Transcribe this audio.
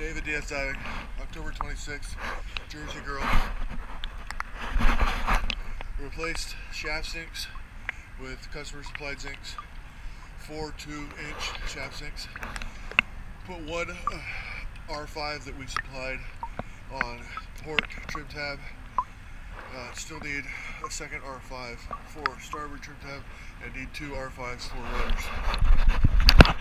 David DS Diving, October 26th, Jersey Girl. Replaced shaft sinks with customer supplied sinks, 4 2-inch shaft sinks. Put one R5 that we supplied on port trim tab. Still need a second R5 for starboard trim tab and need 2 R5s for rudders.